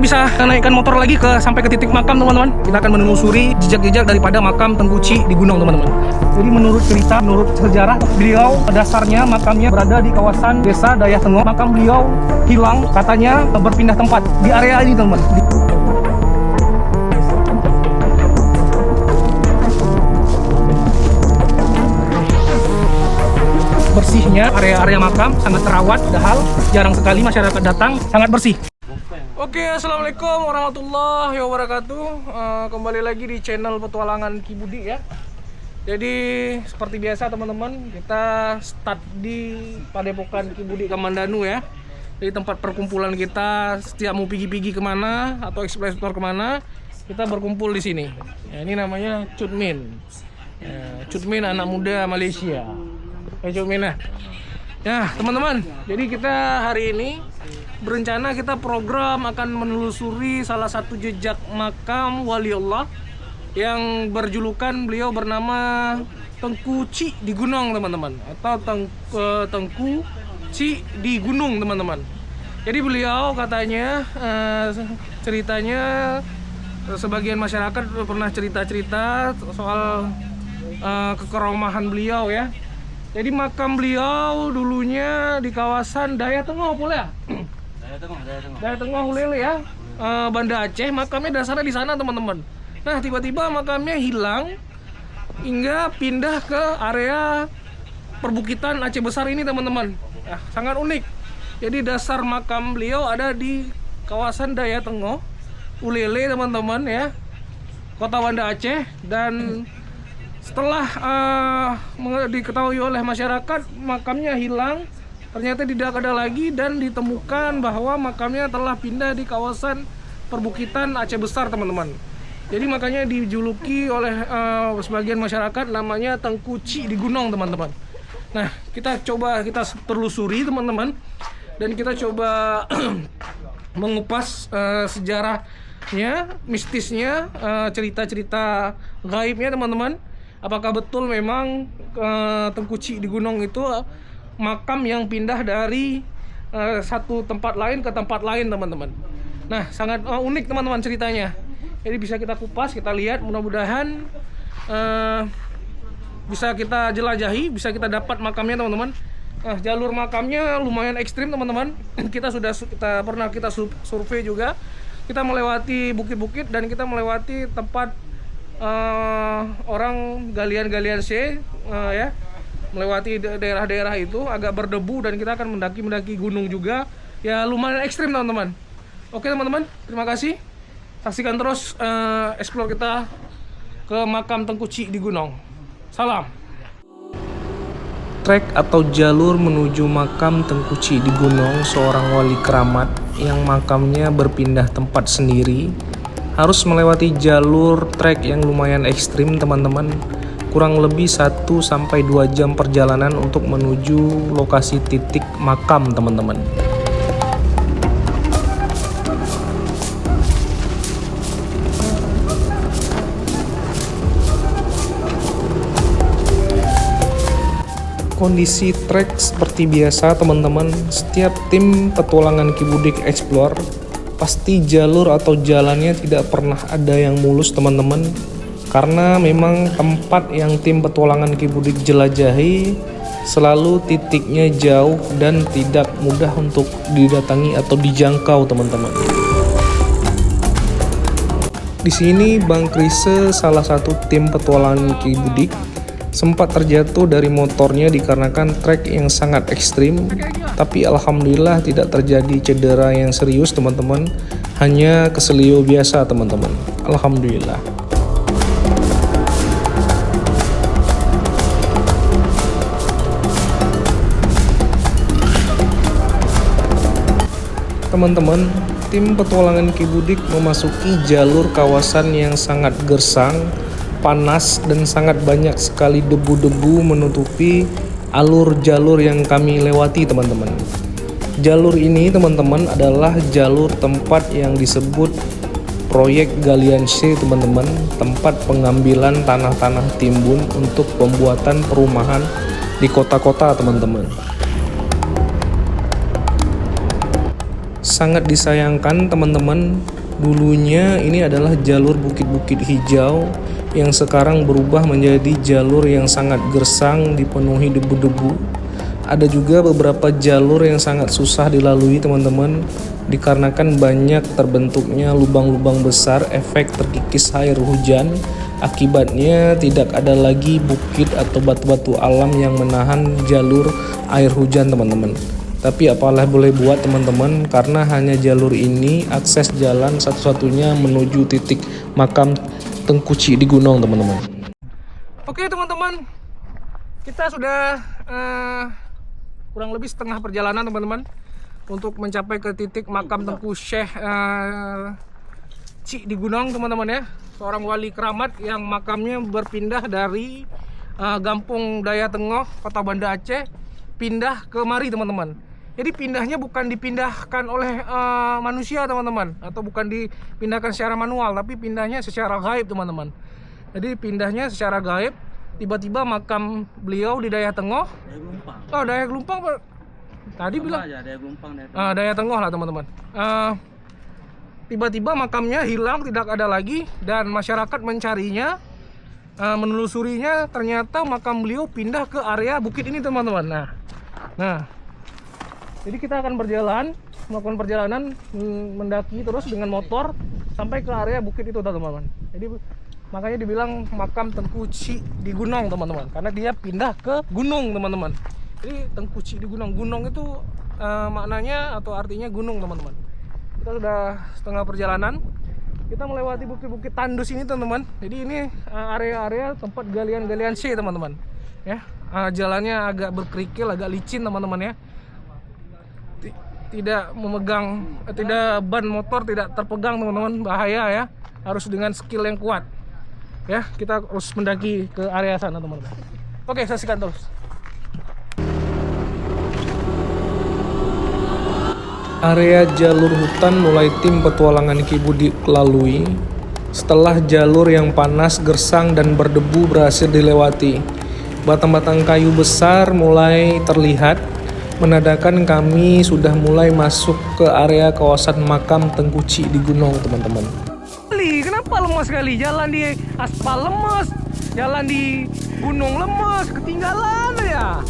bisa naikkan motor lagi sampai ke titik makam teman-teman. Kita akan menelusuri jejak-jejak daripada makam Tengku Ci di gunung teman-teman. Jadi menurut cerita, menurut sejarah, beliau dasarnya makamnya berada di kawasan desa Dayah Tengah. Makam beliau hilang, katanya berpindah tempat di area ini teman-teman. Bersihnya area-area makam sangat terawat, padahal jarang sekali masyarakat datang, sangat bersih. Oke, assalamualaikum warahmatullahi wabarakatuh. Kembali lagi di channel petualangan Ki Budi ya. Jadi seperti biasa teman-teman, kita start di Padepokan Ki Budi Kamandanu ya. Jadi tempat perkumpulan kita setiap mau pergi kemana atau eksplor kemana, kita berkumpul di sini. Ya, ini namanya Cut Min. Ya, Cut Min anak muda Malaysia. Ya teman-teman, jadi kita hari ini berencana kita program akan menelusuri salah satu jejak makam wali Allah yang berjulukan beliau bernama Tengku Ci di Gunung teman-teman, atau Tengku Ci di Gunung teman-teman. Jadi beliau katanya ceritanya sebagian masyarakat pernah cerita-cerita soal kekeromahan beliau ya. Jadi makam beliau dulunya di kawasan Dayah Tengah pula ya? Dayah Tengah Hulele ya, Banda Aceh. Makamnya dasarnya di sana teman-teman. Nah tiba-tiba makamnya hilang hingga pindah ke area perbukitan Aceh Besar ini teman-teman. Nah, sangat unik. Jadi dasar makam beliau ada di kawasan Dayah Tengah Hulele teman-teman ya, Kota Banda Aceh. Dan setelah diketahui oleh masyarakat makamnya hilang, ternyata tidak ada lagi dan ditemukan bahwa makamnya telah pindah di kawasan perbukitan Aceh Besar teman-teman. Jadi makanya dijuluki oleh sebagian masyarakat namanya Tengku Ci di Gunung teman-teman. Nah kita telusuri teman-teman, dan kita coba mengupas sejarahnya, mistisnya, cerita-cerita gaibnya teman-teman. Apakah betul memang Tengku Ci di Gunung itu makam yang pindah dari satu tempat lain ke tempat lain teman-teman. Nah sangat unik teman-teman ceritanya. Jadi bisa kita kupas, kita lihat, mudah-mudahan bisa kita jelajahi, bisa kita dapat makamnya teman-teman. Nah, jalur makamnya lumayan ekstrim teman-teman. Kita pernah survei juga. Kita melewati bukit-bukit dan kita melewati tempat orang galian-galian ya, melewati daerah-daerah itu agak berdebu, dan kita akan mendaki gunung juga ya, lumayan ekstrim teman-teman. Oke teman-teman, terima kasih, saksikan terus explore kita ke makam Tengku Ci di Gunung. Salam. Trek atau jalur menuju makam Tengku Ci di Gunung, seorang wali keramat yang makamnya berpindah tempat sendiri, harus melewati jalur trek yang lumayan ekstrim teman-teman. Kurang lebih 1-2 jam perjalanan untuk menuju lokasi titik makam teman-teman. Kondisi trek seperti biasa teman-teman. Setiap tim petualangan Ki Budi Explore pasti jalur atau jalannya tidak pernah ada yang mulus teman-teman, karena memang tempat yang tim petualangan Ki Budi jelajahi selalu titiknya jauh dan tidak mudah untuk didatangi atau dijangkau teman-teman. Di sini Bang Krise, salah satu tim petualangan Ki Budi, sempat terjatuh dari motornya dikarenakan trek yang sangat ekstrim, tapi alhamdulillah tidak terjadi cedera yang serius teman-teman, hanya keselio biasa teman-teman, alhamdulillah. Teman-teman, tim petualangan Ki Budi memasuki jalur kawasan yang sangat gersang, panas, dan sangat banyak sekali debu-debu menutupi alur-jalur yang kami lewati teman-teman. Jalur ini teman-teman adalah jalur tempat yang disebut proyek galian C teman-teman, tempat pengambilan tanah-tanah timbun untuk pembuatan perumahan di kota-kota teman-teman. Sangat disayangkan teman-teman, dulunya ini adalah jalur bukit-bukit hijau yang sekarang berubah menjadi jalur yang sangat gersang, dipenuhi debu-debu. Ada juga beberapa jalur yang sangat susah dilalui teman-teman, dikarenakan banyak terbentuknya lubang-lubang besar efek terkikis air hujan. Akibatnya tidak ada lagi bukit atau batu-batu alam yang menahan jalur air hujan teman-teman. Tapi apalah boleh buat teman-teman, karena hanya jalur ini akses jalan satu-satunya menuju titik makam Tengku Ci di Gunung teman-teman. Oke teman-teman, kita sudah kurang lebih setengah perjalanan teman-teman untuk mencapai ke titik makam Tengku Syekh Ci di Gunung teman-teman ya. Seorang wali keramat yang makamnya berpindah dari Gampung Daya Tengah, Kota Banda Aceh, pindah ke mari teman-teman. Jadi pindahnya bukan dipindahkan oleh manusia teman-teman, atau bukan dipindahkan secara manual, tapi pindahnya secara gaib teman-teman. Jadi pindahnya secara gaib, tiba-tiba makam beliau di Daya Tengah. Oh, Daya Gelumpang tadi bilang aja, Daya Tengah lah teman-teman. Tiba-tiba makamnya hilang, tidak ada lagi, dan masyarakat mencarinya, menelusurinya, ternyata makam beliau pindah ke area bukit ini teman-teman. Nah, jadi kita akan melakukan perjalanan mendaki terus dengan motor sampai ke area bukit itu teman-teman. Jadi makanya dibilang makam Tengku Ci di Gunung teman-teman, karena dia pindah ke gunung teman-teman. Jadi Tengku Ci di Gunung, gunung itu maknanya atau artinya gunung teman-teman. Kita sudah setengah perjalanan, kita melewati bukit-bukit tandus ini teman-teman. Jadi ini area-area tempat galian-galian C teman-teman ya. Jalannya agak berkerikil, agak licin teman-teman ya. Tidak memegang, tidak ban motor tidak terpegang teman-teman, bahaya ya. Harus dengan skill yang kuat ya. Kita harus mendaki ke area sana teman-teman. Oke, saksikan terus. Area jalur hutan mulai tim petualangan Ki Budi lalui. Setelah jalur yang panas, gersang, dan berdebu berhasil dilewati, batang-batang kayu besar mulai terlihat, menandakan kami sudah mulai masuk ke area kawasan makam Tengku Ci di Gunung teman-teman. Kenapa lemas sekali? Jalan di aspal lemas, jalan di gunung lemas, ketinggalan ya.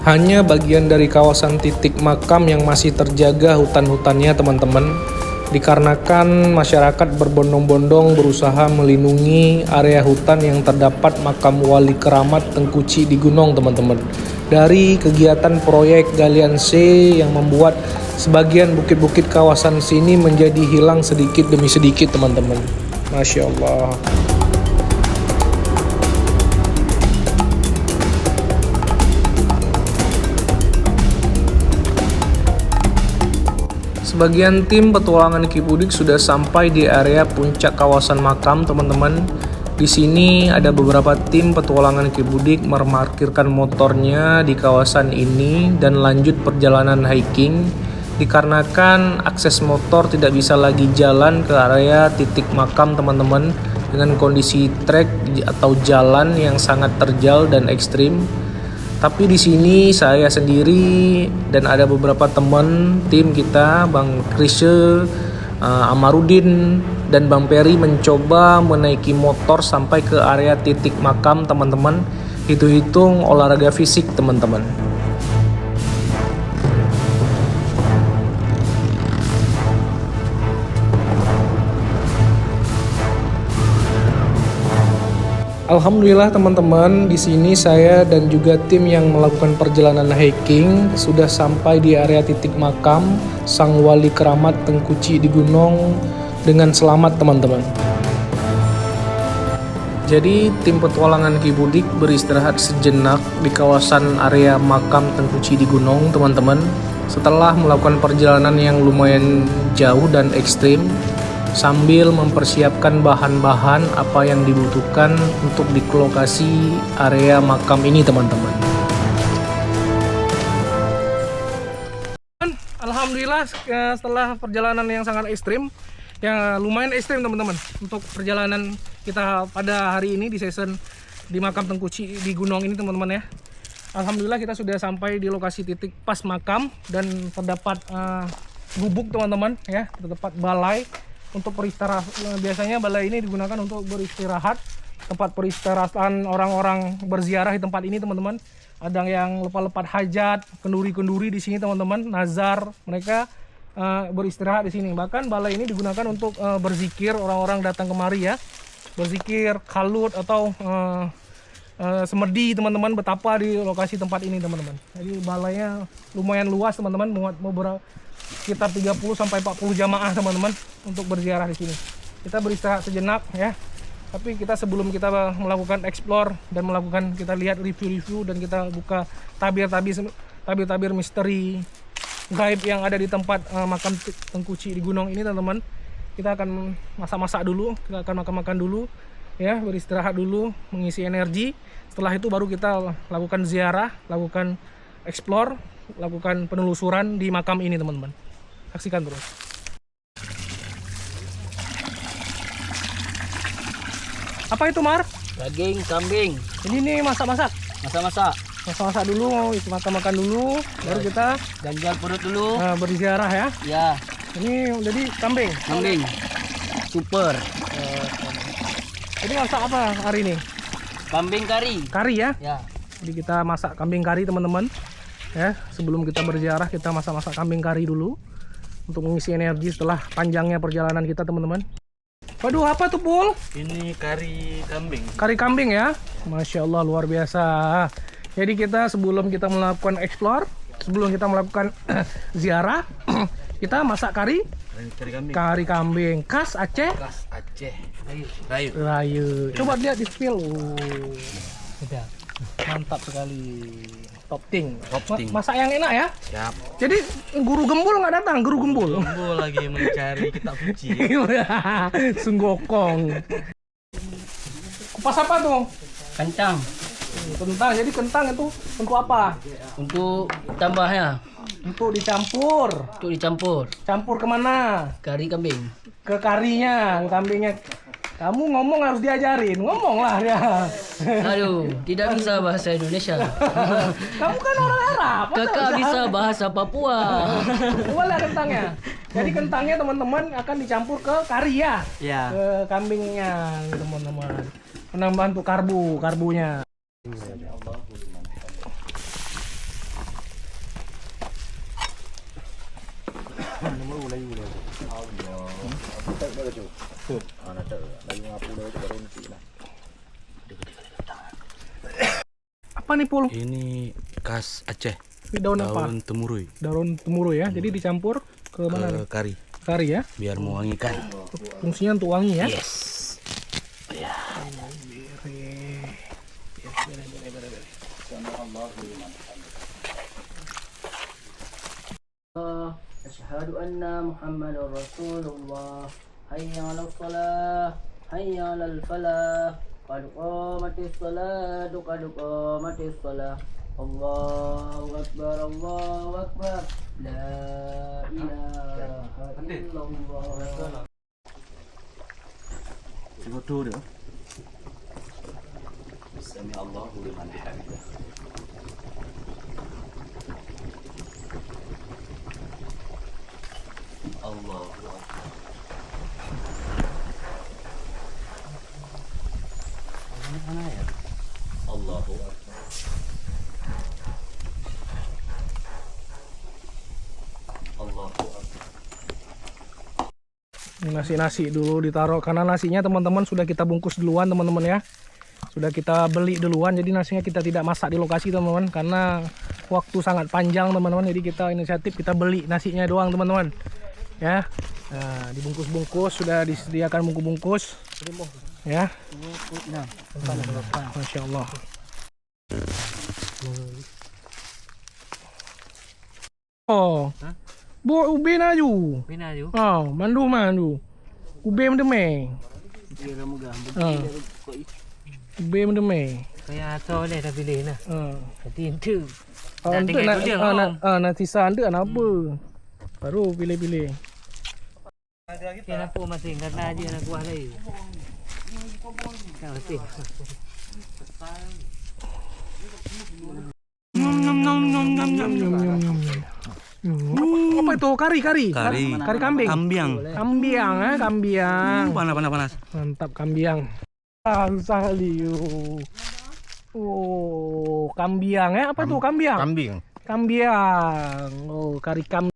Hanya bagian dari kawasan titik makam yang masih terjaga hutan-hutannya teman-teman, dikarenakan masyarakat berbondong-bondong berusaha melindungi area hutan yang terdapat makam wali keramat Tengku Ci di Gunung teman-teman, dari kegiatan proyek galian C yang membuat sebagian bukit-bukit kawasan sini menjadi hilang sedikit demi sedikit teman-teman. Masya Allah. Sebagian tim petualangan Ki Budik sudah sampai di area puncak kawasan makam teman-teman. Di sini ada beberapa tim petualangan Ki Budik memarkirkan motornya di kawasan ini dan lanjut perjalanan hiking, dikarenakan akses motor tidak bisa lagi jalan ke area titik makam teman-teman dengan kondisi trek atau jalan yang sangat terjal dan ekstrim. Tapi di sini saya sendiri dan ada beberapa teman tim kita, Bang Krisye, Amarudin, dan Bang Peri mencoba menaiki motor sampai ke area titik makam teman-teman. Hitung-hitung olahraga fisik teman-teman. Alhamdulillah teman-teman, di sini saya dan juga tim yang melakukan perjalanan hiking sudah sampai di area titik makam Sang Wali Keramat Tengku Ci di Gunung dengan selamat teman-teman. Jadi tim petualangan Ki Budik beristirahat sejenak di kawasan area makam Tengku Ci di Gunung teman-teman. Setelah melakukan perjalanan yang lumayan jauh dan ekstrim, sambil mempersiapkan bahan-bahan apa yang dibutuhkan untuk di lokasi area makam ini teman-teman. Alhamdulillah setelah perjalanan yang sangat ekstrim, ya lumayan ekstrim teman-teman, untuk perjalanan kita pada hari ini di season di makam Tengku Ci di Gunung ini teman-teman ya. Alhamdulillah kita sudah sampai di lokasi titik pas makam dan terdapat gubuk teman-teman ya, tempat balai untuk beristirahat. Biasanya balai ini digunakan untuk beristirahat, tempat peristirahatan orang-orang berziarah di tempat ini teman-teman. Ada yang lepas-lepas hajat, kenduri-kenduri di sini teman-teman, nazar, mereka beristirahat di sini. Bahkan balai ini digunakan untuk berzikir, orang-orang datang kemari ya, berzikir, kalut atau semedi teman-teman, betapa di lokasi tempat ini teman-teman. Jadi balainya lumayan luas teman-teman, muat sekitar 30 sampai 40 jamaah teman-teman untuk berziarah di sini. Kita beristirahat sejenak ya. Tapi kita sebelum kita melakukan explore dan melakukan, kita lihat review-review dan kita buka tabir-tabir misteri gaib yang ada di tempat makam Tengku Ci di gunung ini teman-teman. Kita akan masak-masak dulu, kita akan makan-makan dulu ya, beristirahat dulu, mengisi energi. Setelah itu baru kita lakukan ziarah, lakukan explore, lakukan penelusuran di makam ini teman-teman. Saksikan terus. Apa itu, Mar? Daging kambing. Ini masak-masak. Masak-masak. Masak-masak dulu, makan-makan dulu, baru kita Ganjal perut dulu. berziarah ya. Ya, Ini jadi kambing. kambing. Super. Jadi masak apa hari ini? Kambing kari. Kari ya. Ya. Jadi kita masak kambing kari teman-teman. Ya, sebelum kita berziarah kita masak-masak kambing kari dulu untuk mengisi energi setelah panjangnya perjalanan kita teman-teman. Waduh, apa tuh, Pul? Ini kari kambing. Kari kambing ya. Masya Allah, luar biasa. Jadi kita sebelum kita melakukan explore, sebelum kita melakukan ziarah, kita masak kari Kari kambing. kari kambing khas Aceh Khas Aceh. Rayu. Rayu. Coba lihat di spill. Udah. Mantap sekali. Top ting. Top ting. Masak yang enak ya. Siap. Jadi guru gembul nggak datang, guru gembul. Gembul lagi mencari kitab suci. Sunggokong. Kupas apa tuh? Kencang. Kentang. Jadi kentang itu untuk apa? Untuk tambahnya. Untuk dicampur. Untuk dicampur. Campur kemana? Kari kambing. Ke karinya, kambingnya. Kamu ngomong harus diajarin, ngomong lah dia. Aduh, tidak bisa bahasa Indonesia. Kamu kan orang Arab. masa Kakak bisa bahasa Papua. Boleh kentangnya. Jadi kentangnya teman-teman akan dicampur ke kari ya. Ya. Ke kambingnya teman-teman. Penambahan untuk karbunya. Apa nih, Pul? Ini khas Aceh. Ini daun apa? Daun temurui. Daun temurui ya. Jadi dicampur ke mana nih? Kari. Kari ya. Biar mewangikan. Fungsinya untuk wangi ya. Yes. Asyhadu anna Muhammadar Rasulullah. Hayya 'alal shalah, hayya 'alal falah. Qad qamatis salatu, qad qamatis salah. Allahu akbar, Allahu akbar. La ilaha illallah. Foto dia. Sami Allahu liman hamidah. Allahu akbar. Mana ya? Allahu akbar. Allahu akbar. Nasi dulu ditaruh karena nasinya teman-teman sudah kita bungkus duluan teman-teman ya. Sudah kita beli duluan, jadi nasinya kita tidak masak di lokasi teman-teman karena waktu sangat panjang teman-teman. Jadi kita inisiatif kita beli nasinya doang teman-teman. Ya. Nah, dibungkus-bungkus, sudah disediakan bungkus-bungkus. Ya. Masya Allah. Oh. Buat ube naju. Pinaju. Oh, mandu. Ube mendeme. Dia kamu gambar. Ube mendeme. Kaya atau deh tapi leh nah. Nanti itu. Kalau untuk nak sisa anda nak apa? Baru pilih-pilih. Kaya po masing karena aja anak buah lagi. Kau sih. Apa itu? Kari. Kari. Kari kambing. Kambiang. Kambiang, kambiang. Panas. Mantap kambiang. Susah Liu. Oh, kambiang ya? Apa tuh kambiang? Kambiang. Oh, kari kambing.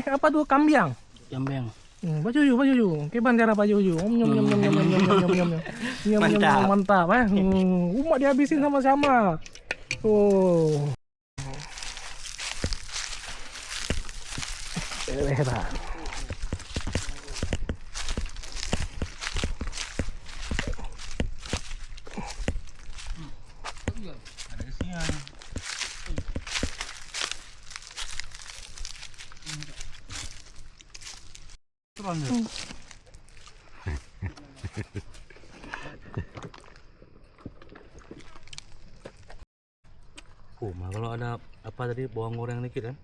Apa tuh kambiang? Kambiang. Pajuju. Keban cara pajuju. Mantap. Mantap, umat dihabisin sama-sama. Oh. Hebat. Kalau ada apa tadi bawang goreng dikit kan?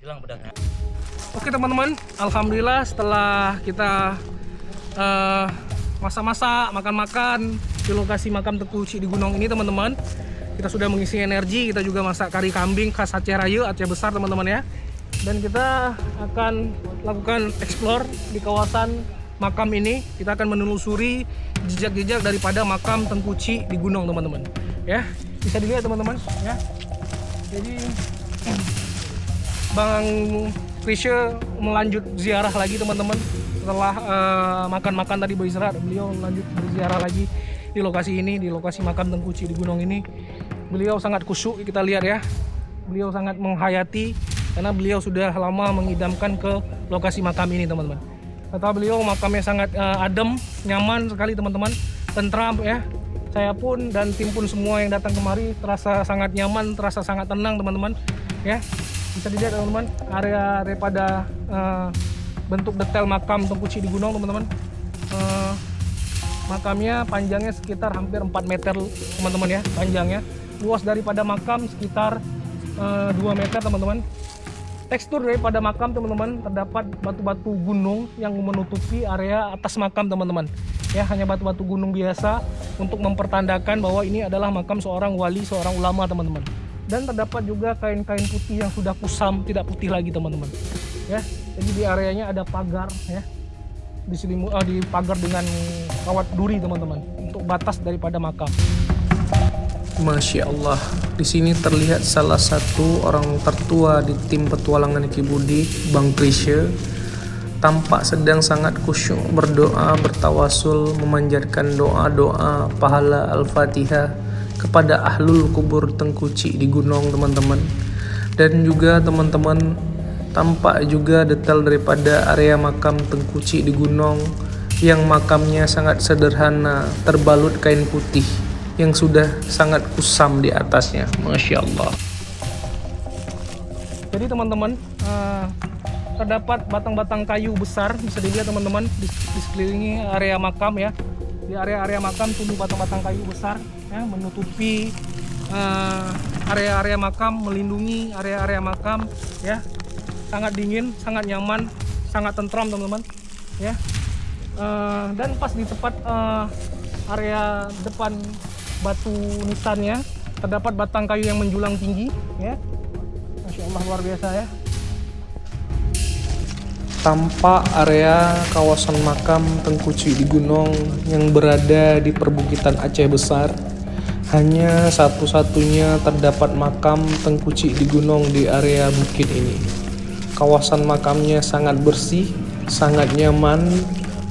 Hilang bedaknya. Oke teman-teman, alhamdulillah setelah kita masak-masak, makan-makan di lokasi makam Tengku Uci di Gunung ini teman-teman, kita sudah mengisi energi. Kita juga masak kari kambing khas Aceh Raya, Aceh besar teman-teman ya. Dan kita akan lakukan explore di kawasan makam ini. Kita akan menelusuri jejak-jejak daripada makam Tengku Uci di gunung teman-teman. Ya, bisa dilihat teman-teman ya. Jadi Bang Krisya melanjut ziarah lagi teman-teman. Setelah makan-makan tadi beristirahat, beliau lanjut berziarah lagi di lokasi ini, di lokasi makam Tengku Uci di gunung ini. Beliau sangat khusyuk, kita lihat ya. Beliau sangat menghayati karena beliau sudah lama mengidamkan ke lokasi makam ini teman-teman. Kata beliau makamnya sangat adem, nyaman sekali teman-teman, tentram ya. Saya pun dan tim pun semua yang datang kemari terasa sangat nyaman, terasa sangat tenang teman-teman ya. Bisa dilihat teman-teman area daripada bentuk detail makam Tengku Uci di gunung teman-teman. Makamnya panjangnya sekitar hampir 4 meter teman-teman ya, panjangnya. Luas daripada makam sekitar 2 meter teman-teman. Tekstur daripada makam teman-teman, terdapat batu-batu gunung yang menutupi area atas makam teman-teman ya, hanya batu-batu gunung biasa untuk mempertandakan bahwa ini adalah makam seorang wali, seorang ulama teman-teman. Dan terdapat juga kain-kain putih yang sudah kusam, tidak putih lagi teman-teman ya. Jadi di areanya ada pagar ya, dipagar dengan kawat duri teman-teman untuk batas daripada makam. Masya Allah, di sini terlihat salah satu orang tertua di tim petualangan Ki Budik, Bang Krisya, tampak sedang sangat khusyuk berdoa, bertawasul, memanjatkan doa-doa pahala Al-Fatihah kepada ahlul kubur Tengku Uci di gunung teman-teman. Dan juga teman-teman, tampak juga detail daripada area makam Tengku Uci di gunung yang makamnya sangat sederhana, terbalut kain putih yang sudah sangat kusam di atasnya. Masya Allah. Jadi teman-teman, terdapat batang-batang kayu besar, bisa dilihat teman-teman di sekelilingi area makam ya. Di area-area makam tumbuh batang-batang kayu besar ya, menutupi area-area makam, melindungi area-area makam ya. Sangat dingin, sangat nyaman, sangat tentram teman-teman ya. Dan pas di tepat area depan batu nisannya terdapat batang kayu yang menjulang tinggi ya. Masya Allah, luar biasa ya. Tampak area kawasan makam Tengku Uci di gunung yang berada di perbukitan Aceh besar. Hanya satu-satunya terdapat makam Tengku Uci di gunung di area bukit ini. Kawasan makamnya sangat bersih, sangat nyaman,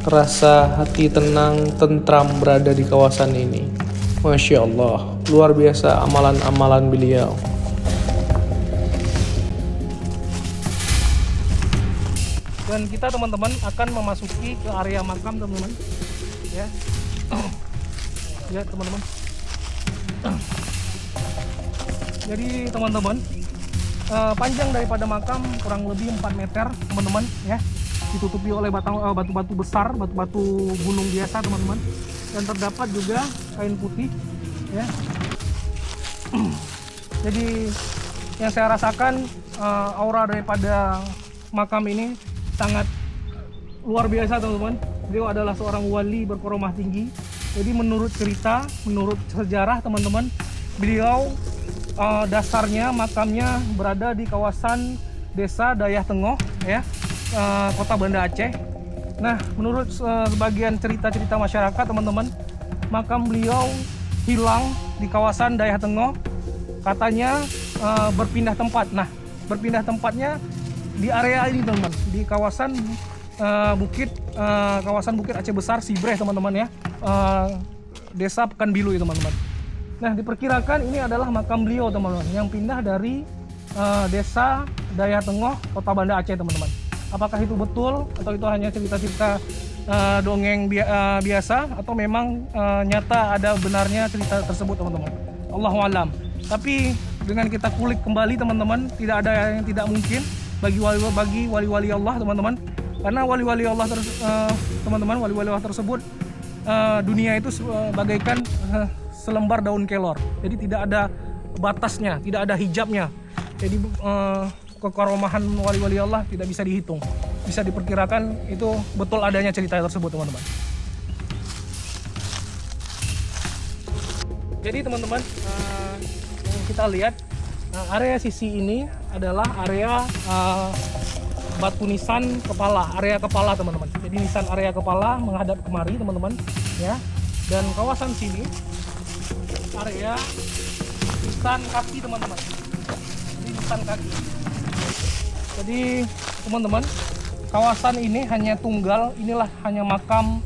terasa hati tenang, tentram berada di kawasan ini. Masya Allah, luar biasa amalan-amalan beliau. Dan kita teman-teman akan memasuki ke area makam teman-teman ya. Ya teman-teman. Jadi teman-teman, panjang daripada makam kurang lebih 4 meter teman-teman ya. Ditutupi oleh batu-batu besar, batu-batu gunung biasa teman-teman. Dan terdapat juga kain putih ya. Jadi yang saya rasakan aura daripada makam ini sangat luar biasa teman-teman. Beliau adalah seorang wali berkoromah tinggi. Jadi menurut cerita, menurut sejarah teman-teman, beliau dasarnya makamnya berada di kawasan desa Dayah Tengoh ya, kota Banda Aceh. Nah, menurut sebagian cerita-cerita masyarakat teman-teman, makam beliau hilang di kawasan Dayah Tengoh, katanya berpindah tempat. Nah, berpindah tempatnya di area ini teman-teman, di kawasan kawasan Bukit Aceh Besar Sibreh teman-teman ya, desa Pekanbilu ya teman-teman. Nah, diperkirakan ini adalah makam beliau teman-teman yang pindah dari desa Dayah Tengoh, kota Banda Aceh teman-teman. Apakah itu betul atau itu hanya cerita-cerita dongeng biasa atau memang nyata ada benarnya cerita tersebut teman-teman? Allahu alam. Tapi dengan kita kulik kembali teman-teman, tidak ada yang tidak mungkin bagi wali-wali Allah teman-teman. Karena wali-wali Allah teman-teman, wali-wali Allah tersebut dunia itu bagaikan selembar daun kelor. Jadi tidak ada batasnya, tidak ada hijabnya. Jadi kekaromahan wali-wali Allah tidak bisa dihitung. Bisa diperkirakan itu betul adanya cerita tersebut teman-teman. Jadi teman-teman, yang kita lihat area sisi ini adalah area batu nisan kepala, area kepala teman-teman. Jadi nisan area kepala menghadap kemari teman-teman ya. Dan kawasan sini area nisan kaki teman-teman. Ini nisan kaki. Jadi teman-teman, kawasan ini hanya tunggal, inilah hanya makam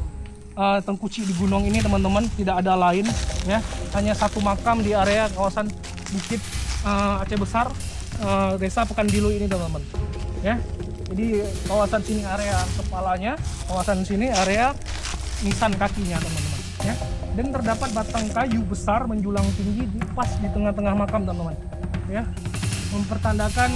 Tengku Ci di gunung ini teman-teman, tidak ada lain ya. Hanya satu makam di area kawasan Bukit Aceh Besar, desa Pekanbilu ini teman-teman ya. Jadi kawasan sini area kepalanya, kawasan sini area nisan kakinya teman-teman ya. Dan terdapat batang kayu besar menjulang tinggi pas di tengah-tengah makam teman-teman ya, mempertandakan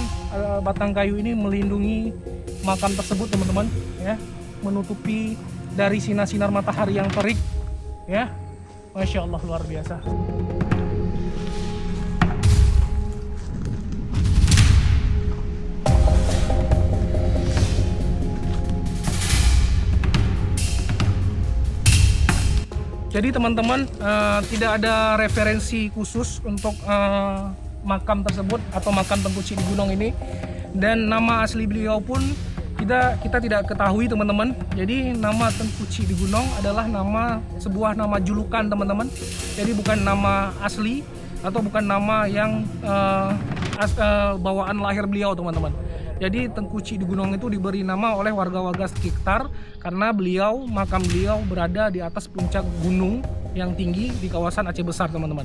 batang kayu ini melindungi makam tersebut teman-teman ya, menutupi dari sinar-sinar matahari yang terik ya. Masya Allah, luar biasa. Jadi teman-teman, tidak ada referensi khusus untuk makam tersebut atau makam Tengku Ci di gunung ini, dan nama asli beliau pun kita tidak ketahui teman-teman. Jadi nama Tengku Ci di gunung adalah sebuah nama julukan teman-teman. Jadi bukan nama asli atau bukan nama yang bawaan lahir beliau teman-teman. Jadi Tengku Ci di gunung itu diberi nama oleh warga-warga sekitar karena makam beliau berada di atas puncak gunung yang tinggi di kawasan Aceh Besar teman-teman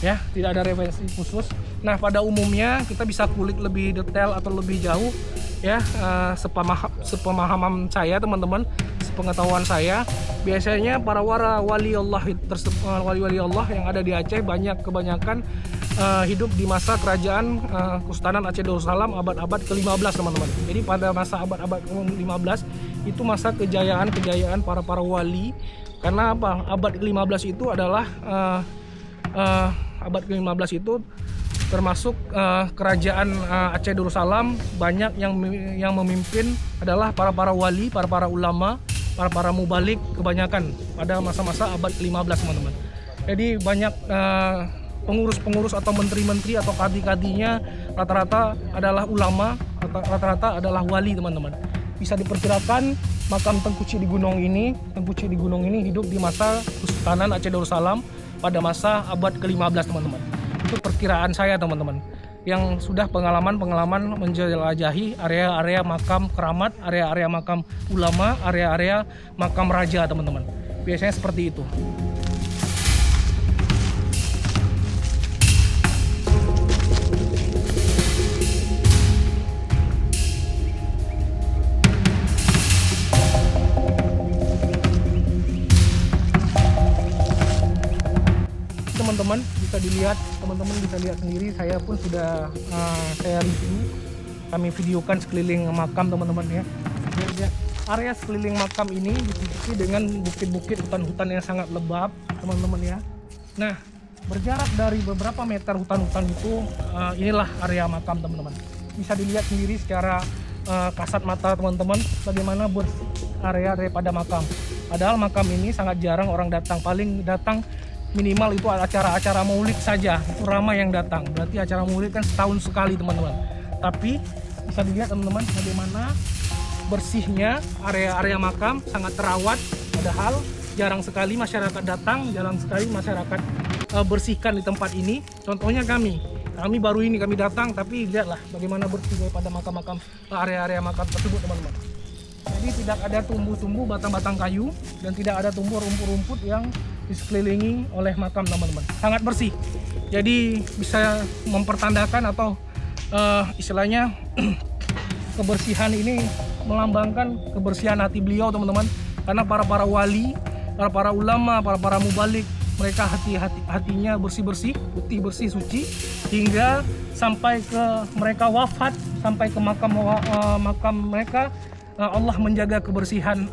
ya. Tidak ada referensi khusus. Nah, pada umumnya kita bisa kulik lebih detail atau lebih jauh ya, sepemahaman saya teman-teman, sepengetahuan saya, biasanya para wali Allah yang ada di Aceh kebanyakan hidup di masa kerajaan Kesultanan Aceh Darussalam abad-abad ke-15 teman-teman. Jadi pada masa abad-abad ke-15 itu masa kejayaan para wali. Karena apa? Abad ke-15 itu adalah abad ke-15 itu termasuk kerajaan Aceh Darussalam, banyak yang memimpin adalah para wali, para ulama, para mubalik kebanyakan pada masa-masa abad ke-15 teman-teman. Jadi banyak pengurus-pengurus atau menteri-menteri atau kadi-kadinya rata-rata adalah ulama, rata-rata adalah wali teman-teman. Bisa diperkirakan makam Tengku Ci di gunung ini hidup di masa Kesultanan Aceh Darussalam pada masa abad ke-15 teman-teman. Itu perkiraan saya teman-teman, yang sudah pengalaman menjelajahi area-area makam keramat, area-area makam ulama, area-area makam raja teman-teman. Biasanya seperti itu. Teman-teman bisa lihat sendiri, saya pun sudah kami videokan sekeliling makam teman-teman ya. Area sekeliling makam ini diikuti dengan bukit-bukit, hutan-hutan yang sangat lebat teman-teman ya. Nah, berjarak dari beberapa meter hutan-hutan itu, inilah area makam teman-teman. Bisa dilihat sendiri secara kasat mata teman-teman bagaimana bersih area daripada makam. Padahal makam ini sangat jarang orang datang, paling datang minimal itu acara-acara maulid saja, itu ramai yang datang. Berarti acara maulid kan setahun sekali teman-teman. Tapi bisa dilihat teman-teman bagaimana bersihnya area-area makam, sangat terawat. Padahal jarang sekali masyarakat datang, jarang sekali masyarakat bersihkan di tempat ini. Contohnya kami baru ini kami datang, tapi lihatlah bagaimana bersih daripada makam-makam, area-area makam tersebut teman-teman. Jadi tidak ada tumbuh-tumbuh batang-batang kayu dan tidak ada tumbuh rumput-rumput yang disekelilingi oleh makam teman-teman. Sangat bersih. Jadi bisa mempertandakan atau istilahnya kebersihan ini melambangkan kebersihan hati beliau teman-teman. Karena para wali, para ulama, para mubalik, mereka hatinya bersih-bersih, putih bersih, suci, hingga sampai ke mereka wafat, sampai ke makam mereka, Allah menjaga kebersihan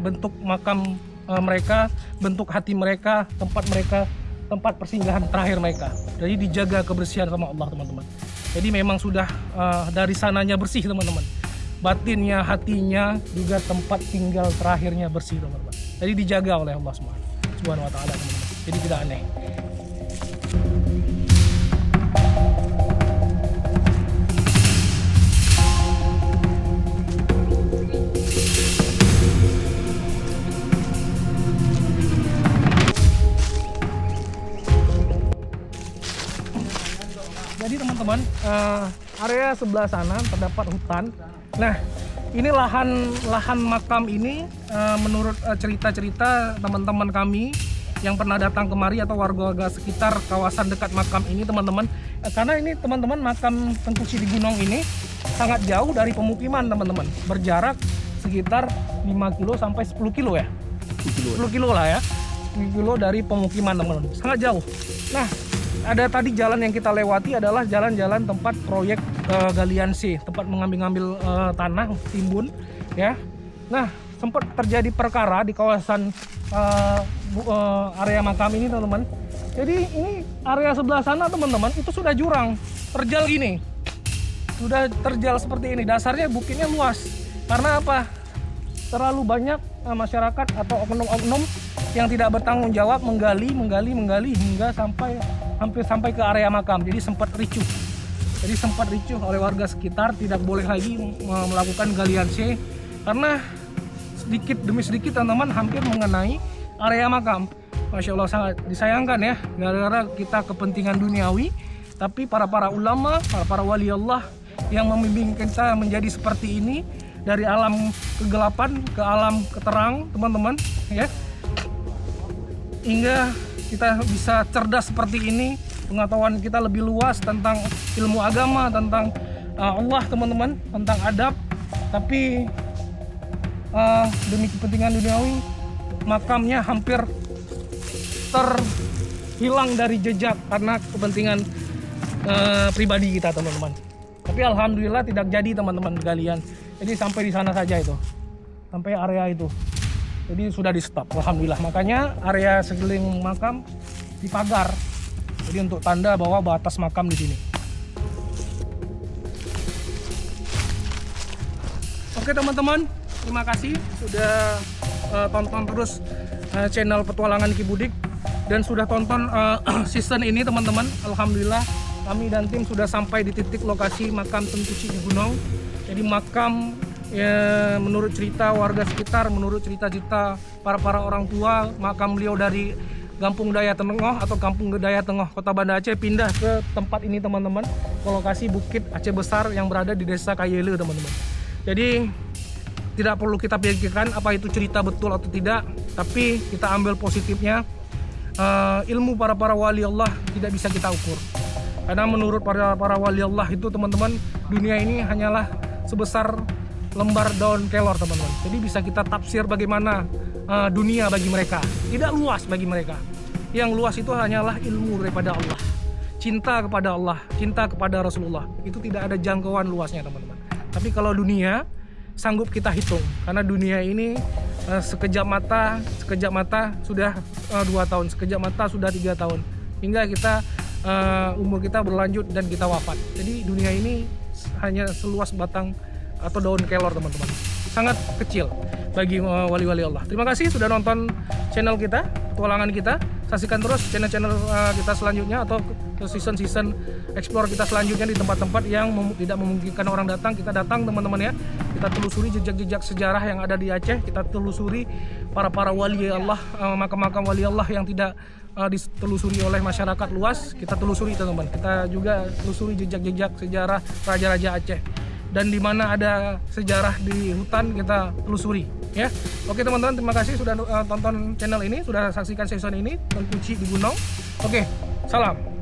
bentuk makam mereka, bentuk hati mereka, tempat persinggahan terakhir mereka. Jadi dijaga kebersihan sama Allah teman-teman. Jadi memang sudah dari sananya bersih teman-teman. Batinnya, hatinya, juga tempat tinggal terakhirnya bersih teman-teman. Jadi dijaga oleh Allah Subhanahu wa Ta'ala teman-teman. Jadi tidak aneh. Jadi teman-teman, area sebelah sana terdapat hutan. Nah, ini lahan makam ini menurut cerita-cerita teman-teman kami yang pernah datang kemari atau warga-warga sekitar kawasan dekat makam ini teman-teman. Karena ini teman-teman makam Tengku Cidi Gunong ini sangat jauh dari pemukiman teman-teman. Berjarak sekitar 5 kilo sampai 10 kilo ya. 10 kilo lah ya. 10 kilo dari pemukiman teman-teman. Sangat jauh. Nah, ada tadi jalan yang kita lewati adalah jalan-jalan tempat proyek galian C, tempat mengambil tanah timbun ya. Nah, sempat terjadi perkara di kawasan area makam ini teman-teman. Jadi ini area sebelah sana teman-teman itu sudah jurang, terjal gini. Sudah terjal seperti ini. Dasarnya bukitnya luas. Karena apa? Terlalu banyak masyarakat atau oknum-oknum yang tidak bertanggung jawab menggali hingga hampir sampai ke area makam. Jadi sempat ricuh oleh warga sekitar, tidak boleh lagi melakukan galian C karena sedikit demi sedikit teman-teman hampir mengenai area makam. Masya Allah, sangat disayangkan ya, gara-gara kita kepentingan duniawi, tapi para ulama, para wali Allah yang membimbing kita menjadi seperti ini, dari alam kegelapan ke alam keterang teman-teman ya, hingga kita bisa cerdas seperti ini, pengetahuan kita lebih luas tentang ilmu agama, tentang Allah teman-teman, tentang adab. Tapi demi kepentingan duniawi, makamnya hampir terhilang dari jejak karena kepentingan pribadi kita teman-teman. Tapi alhamdulillah tidak jadi teman-teman galian. Jadi sampai di sana saja itu, sampai area itu. Jadi sudah di stop, alhamdulillah. Makanya area sekeliling makam dipagar. Jadi untuk tanda bahwa batas makam di sini. Oke teman-teman, terima kasih sudah tonton terus channel Petualangan Ki Budik dan sudah tonton season ini teman-teman. Alhamdulillah kami dan tim sudah sampai di titik lokasi makam Tengku Cidi Gunong. Jadi makam ya, menurut cerita warga sekitar, menurut cerita-cerita para orang tua, makam beliau dari Kampung Daya Tengah atau Kampung Daya Tengah Kota Banda Aceh pindah ke tempat ini teman-teman, ke lokasi Bukit Aceh Besar yang berada di Desa Kayele teman-teman. Jadi tidak perlu kita pikirkan apa itu cerita betul atau tidak, tapi kita ambil positifnya. Ilmu para wali Allah tidak bisa kita ukur, karena menurut para wali Allah itu teman-teman, dunia ini hanyalah sebesar lembar daun kelor teman-teman. Jadi bisa kita tafsir bagaimana dunia bagi mereka, tidak luas bagi mereka. Yang luas itu hanyalah ilmu daripada Allah, cinta kepada Allah, cinta kepada Rasulullah. Itu tidak ada jangkauan luasnya teman-teman. Tapi kalau dunia sanggup kita hitung, karena dunia ini sekejap mata sudah 2 tahun, sekejap mata sudah 3 tahun, hingga kita umur kita berlanjut dan kita wafat. Jadi dunia ini hanya seluas batang atau daun kelor teman-teman. Sangat kecil bagi wali-wali Allah. Terima kasih sudah nonton channel kita, petualangan kita. Saksikan terus channel-channel kita selanjutnya atau season-season explore kita selanjutnya di tempat-tempat yang tidak memungkinkan orang datang. Kita datang teman-teman ya. Kita telusuri jejak-jejak sejarah yang ada di Aceh. Kita telusuri para wali Allah, makam-makam wali Allah yang tidak ditelusuri oleh masyarakat luas. Kita telusuri teman-teman. Kita juga telusuri jejak-jejak sejarah raja-raja Aceh. Dan di mana ada sejarah di hutan kita telusuri ya. Oke teman-teman, terima kasih sudah tonton channel ini, sudah saksikan season ini Tengkuci di Gunung. Oke, salam.